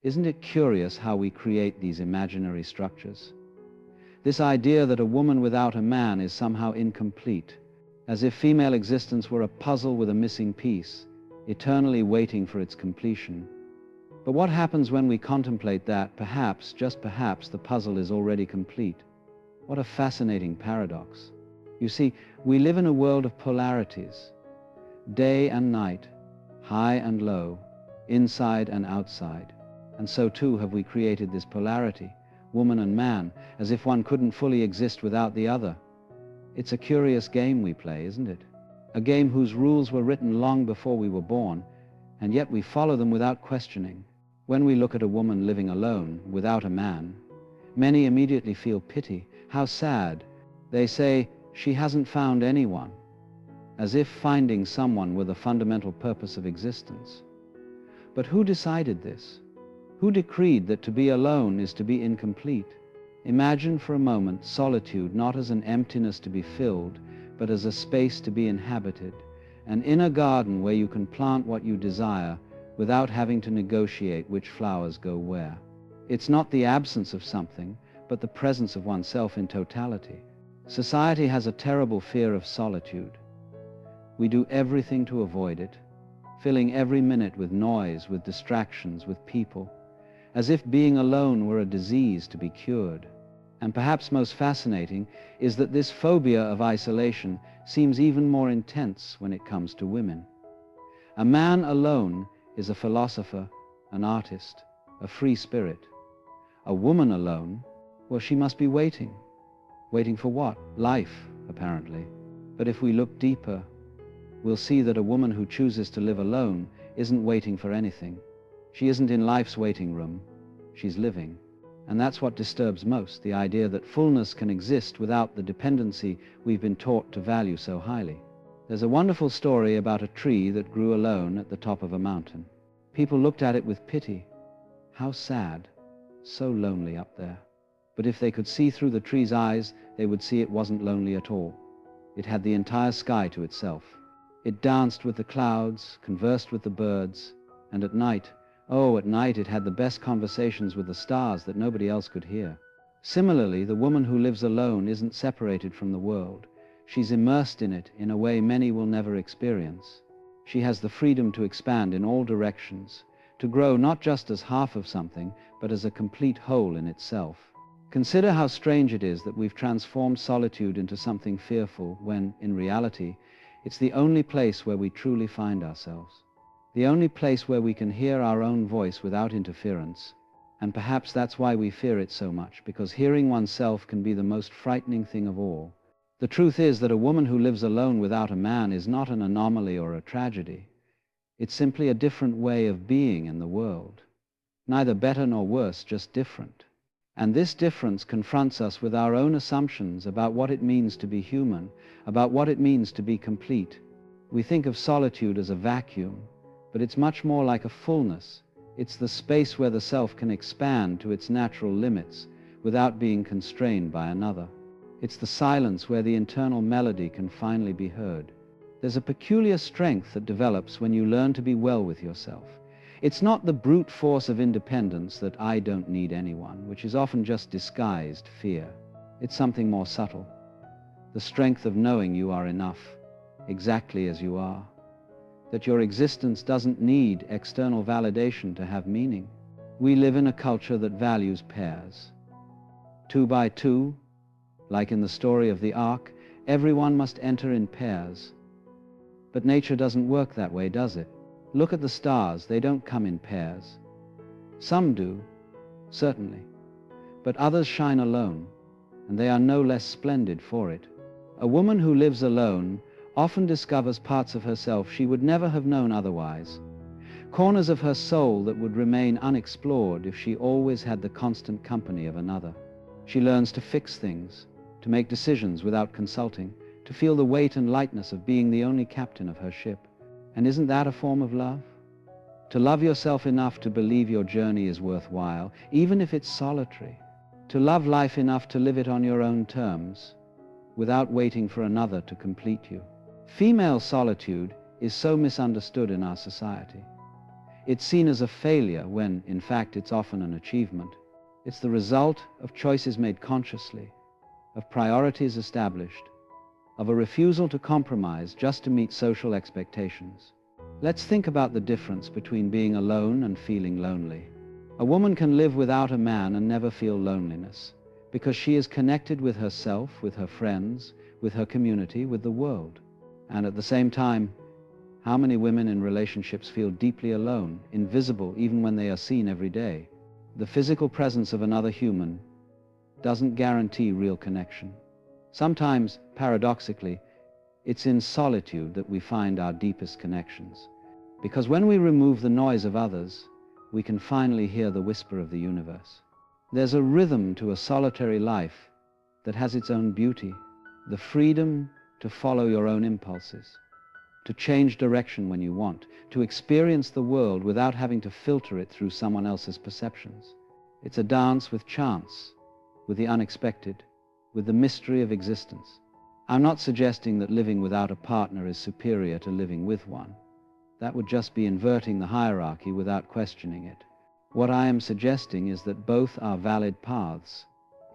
Isn't it curious how we create these imaginary structures? This idea that a woman without a man is somehow incomplete, as if female existence were a puzzle with a missing piece, eternally waiting for its completion. But what happens when we contemplate that, perhaps, just perhaps, the puzzle is already complete? What a fascinating paradox. You see, we live in a world of polarities, day and night, high and low, inside and outside. And so too have we created this polarity, woman and man, as if one couldn't fully exist without the other. It's a curious game we play, isn't it? A game whose rules were written long before we were born, and yet we follow them without questioning. When we look at a woman living alone, without a man, many immediately feel pity. How sad. They say, she hasn't found anyone, as if finding someone were the fundamental purpose of existence. But who decided this? Who decreed that to be alone is to be incomplete? Imagine for a moment solitude not as an emptiness to be filled, but as a space to be inhabited, an inner garden where you can plant what you desire without having to negotiate which flowers go where. It's not the absence of something, but the presence of oneself in totality. Society has a terrible fear of solitude. We do everything to avoid it, filling every minute with noise, with distractions, with people, as if being alone were a disease to be cured. And perhaps most fascinating is that this phobia of isolation seems even more intense when it comes to women. A man alone is a philosopher, an artist, a free spirit. A woman alone, well, she must be waiting. Waiting for what? Life, apparently. But if we look deeper, we'll see that a woman who chooses to live alone isn't waiting for anything. She isn't in life's waiting room. She's living. And that's what disturbs most, the idea that fullness can exist without the dependency we've been taught to value so highly. There's a wonderful story about a tree that grew alone at the top of a mountain. People looked at it with pity. How sad, so lonely up there. But if they could see through the tree's eyes, they would see it wasn't lonely at all. It had the entire sky to itself. It danced with the clouds, conversed with the birds, and at night, oh, at night it had the best conversations with the stars that nobody else could hear. Similarly, the woman who lives alone isn't separated from the world. She's immersed in it in a way many will never experience. She has the freedom to expand in all directions, to grow not just as half of something, but as a complete whole in itself. Consider how strange it is that we've transformed solitude into something fearful when, in reality, it's the only place where we truly find ourselves. The only place where we can hear our own voice without interference. And perhaps that's why we fear it so much, because hearing oneself can be the most frightening thing of all. The truth is that a woman who lives alone without a man is not an anomaly or a tragedy. It's simply a different way of being in the world. Neither better nor worse, just different. And this difference confronts us with our own assumptions about what it means to be human, about what it means to be complete. We think of solitude as a vacuum, but it's much more like a fullness. It's the space where the self can expand to its natural limits without being constrained by another. It's the silence where the internal melody can finally be heard. There's a peculiar strength that develops when you learn to be well with yourself. It's not the brute force of independence that I don't need anyone, which is often just disguised fear. It's something more subtle. The strength of knowing you are enough, exactly as you are. That your existence doesn't need external validation to have meaning. We live in a culture that values pairs. 2 by 2, like in the story of the Ark, everyone must enter in pairs. But nature doesn't work that way, does it? Look at the stars, they don't come in pairs. Some do, certainly, but others shine alone, and they are no less splendid for it. A woman who lives alone often discovers parts of herself she would never have known otherwise, corners of her soul that would remain unexplored if she always had the constant company of another. She learns to fix things, to make decisions without consulting, to feel the weight and lightness of being the only captain of her ship. And isn't that a form of love? To love yourself enough to believe your journey is worthwhile, even if it's solitary. To love life enough to live it on your own terms, without waiting for another to complete you. Female solitude is so misunderstood in our society. It's seen as a failure when, in fact, it's often an achievement. It's the result of choices made consciously, of priorities established, of a refusal to compromise just to meet social expectations. Let's think about the difference between being alone and feeling lonely. A woman can live without a man and never feel loneliness, because she is connected with herself, with her friends, with her community, with the world. And at the same time, how many women in relationships feel deeply alone, invisible even when they are seen every day? The physical presence of another human doesn't guarantee real connection. Sometimes, paradoxically, it's in solitude that we find our deepest connections. Because when we remove the noise of others, we can finally hear the whisper of the universe. There's a rhythm to a solitary life that has its own beauty, the freedom to follow your own impulses, to change direction when you want, to experience the world without having to filter it through someone else's perceptions. It's a dance with chance, with the unexpected, with the mystery of existence. I'm not suggesting that living without a partner is superior to living with one. That would just be inverting the hierarchy without questioning it. What I am suggesting is that both are valid paths,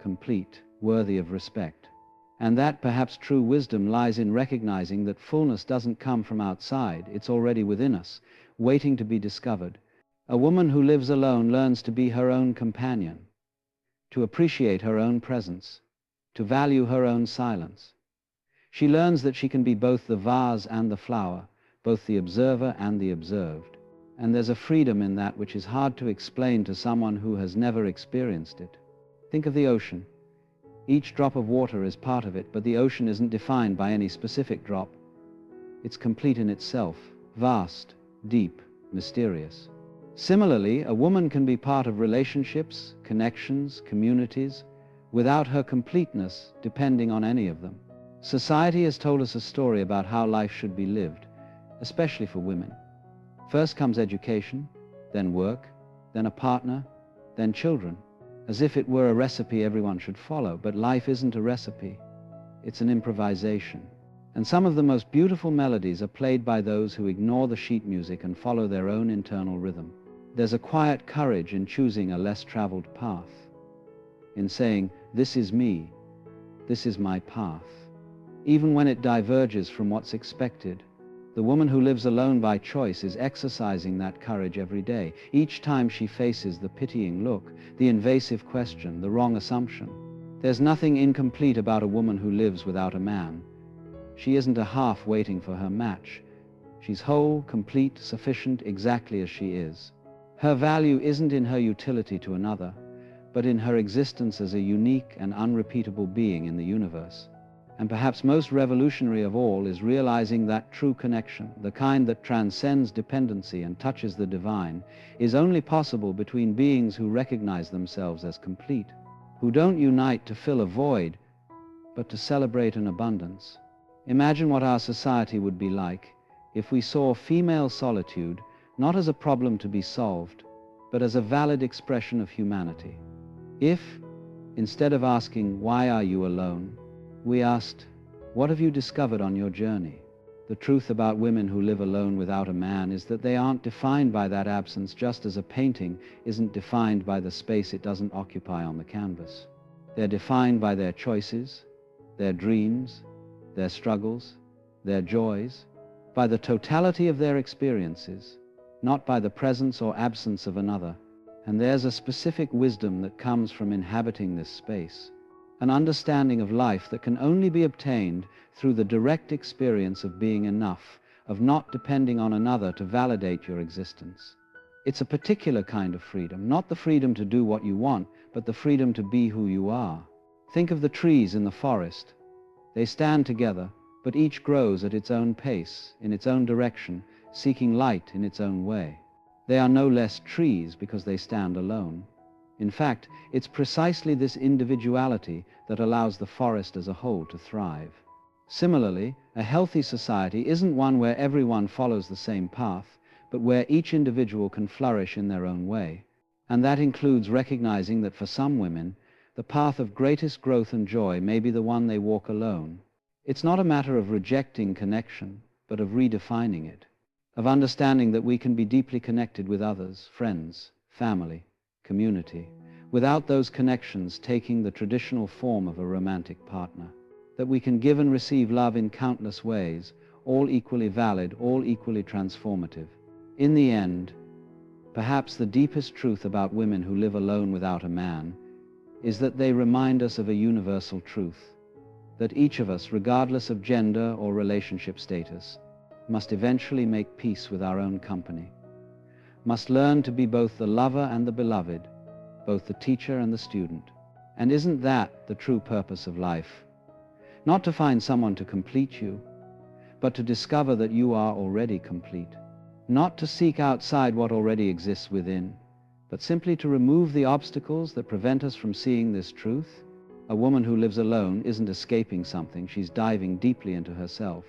complete, worthy of respect. And that perhaps true wisdom lies in recognizing that fullness doesn't come from outside, it's already within us, waiting to be discovered. A woman who lives alone learns to be her own companion, to appreciate her own presence, to value her own silence. She learns that she can be both the vase and the flower, both the observer and the observed. And there's a freedom in that which is hard to explain to someone who has never experienced it. Think of the ocean. Each drop of water is part of it, but the ocean isn't defined by any specific drop. It's complete in itself, vast, deep, mysterious. Similarly, a woman can be part of relationships, connections, communities, without her completeness depending on any of them. Society has told us a story about how life should be lived, especially for women. First comes education, then work, then a partner, then children, as if it were a recipe everyone should follow. But life isn't a recipe, it's an improvisation. And some of the most beautiful melodies are played by those who ignore the sheet music and follow their own internal rhythm. There's a quiet courage in choosing a less traveled path, in saying, "This is me, this is my path," even when it diverges from what's expected. The woman who lives alone by choice is exercising that courage every day, each time she faces the pitying look, the invasive question, the wrong assumption. There's nothing incomplete about a woman who lives without a man. She isn't a half waiting for her match. She's whole, complete, sufficient, exactly as she is. Her value isn't in her utility to another, but in her existence as a unique and unrepeatable being in the universe. And perhaps most revolutionary of all is realizing that true connection, the kind that transcends dependency and touches the divine, is only possible between beings who recognize themselves as complete, who don't unite to fill a void, but to celebrate an abundance. Imagine what our society would be like if we saw female solitude not as a problem to be solved, but as a valid expression of humanity. If, instead of asking, "Why are you alone?" we asked, "What have you discovered on your journey?" The truth about women who live alone without a man is that they aren't defined by that absence, just as a painting isn't defined by the space it doesn't occupy on the canvas. They're defined by their choices, their dreams, their struggles, their joys, by the totality of their experiences, not by the presence or absence of another. And there's a specific wisdom that comes from inhabiting this space, an understanding of life that can only be obtained through the direct experience of being enough, of not depending on another to validate your existence. It's a particular kind of freedom, not the freedom to do what you want, but the freedom to be who you are. Think of the trees in the forest. They stand together, but each grows at its own pace, in its own direction, seeking light in its own way. They are no less trees because they stand alone. In fact, it's precisely this individuality that allows the forest as a whole to thrive. Similarly, a healthy society isn't one where everyone follows the same path, but where each individual can flourish in their own way. And that includes recognizing that for some women, the path of greatest growth and joy may be the one they walk alone. It's not a matter of rejecting connection, but of redefining it. of understanding that we can be deeply connected with others, friends, family, community, without those connections taking the traditional form of a romantic partner, that we can give and receive love in countless ways, all equally valid, all equally transformative. In the end, perhaps the deepest truth about women who live alone without a man is that they remind us of a universal truth, that each of us, regardless of gender or relationship status, must eventually make peace with our own company, must learn to be both the lover and the beloved, both the teacher and the student. And isn't that the true purpose of life? Not to find someone to complete you, but to discover that you are already complete. Not to seek outside what already exists within, but simply to remove the obstacles that prevent us from seeing this truth. A woman who lives alone isn't escaping something, she's diving deeply into herself.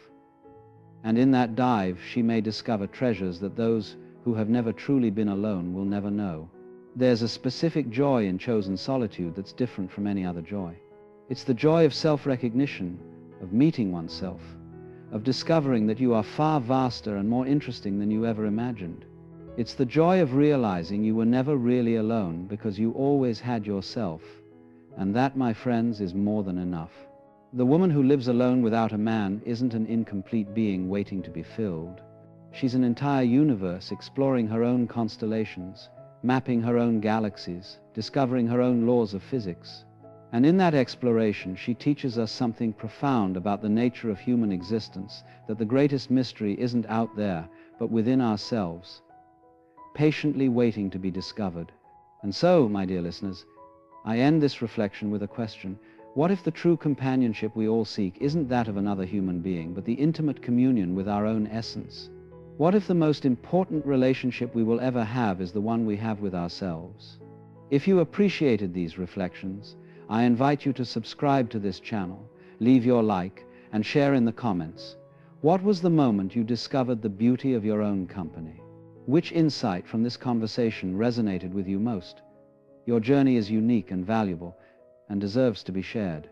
And in that dive, she may discover treasures that those who have never truly been alone will never know. There's a specific joy in chosen solitude that's different from any other joy. It's the joy of self-recognition, of meeting oneself, of discovering that you are far vaster and more interesting than you ever imagined. It's the joy of realizing you were never really alone because you always had yourself. And that, my friends, is more than enough. The woman who lives alone without a man isn't an incomplete being waiting to be filled. She's an entire universe exploring her own constellations, mapping her own galaxies, discovering her own laws of physics. And in that exploration, she teaches us something profound about the nature of human existence, that the greatest mystery isn't out there, but within ourselves, patiently waiting to be discovered. And so, my dear listeners, I end this reflection with a question. What if the true companionship we all seek isn't that of another human being, but the intimate communion with our own essence? What if the most important relationship we will ever have is the one we have with ourselves? If you appreciated these reflections, I invite you to subscribe to this channel, leave your like, and share in the comments. What was the moment you discovered the beauty of your own company? Which insight from this conversation resonated with you most? Your journey is unique and valuable and deserves to be shared.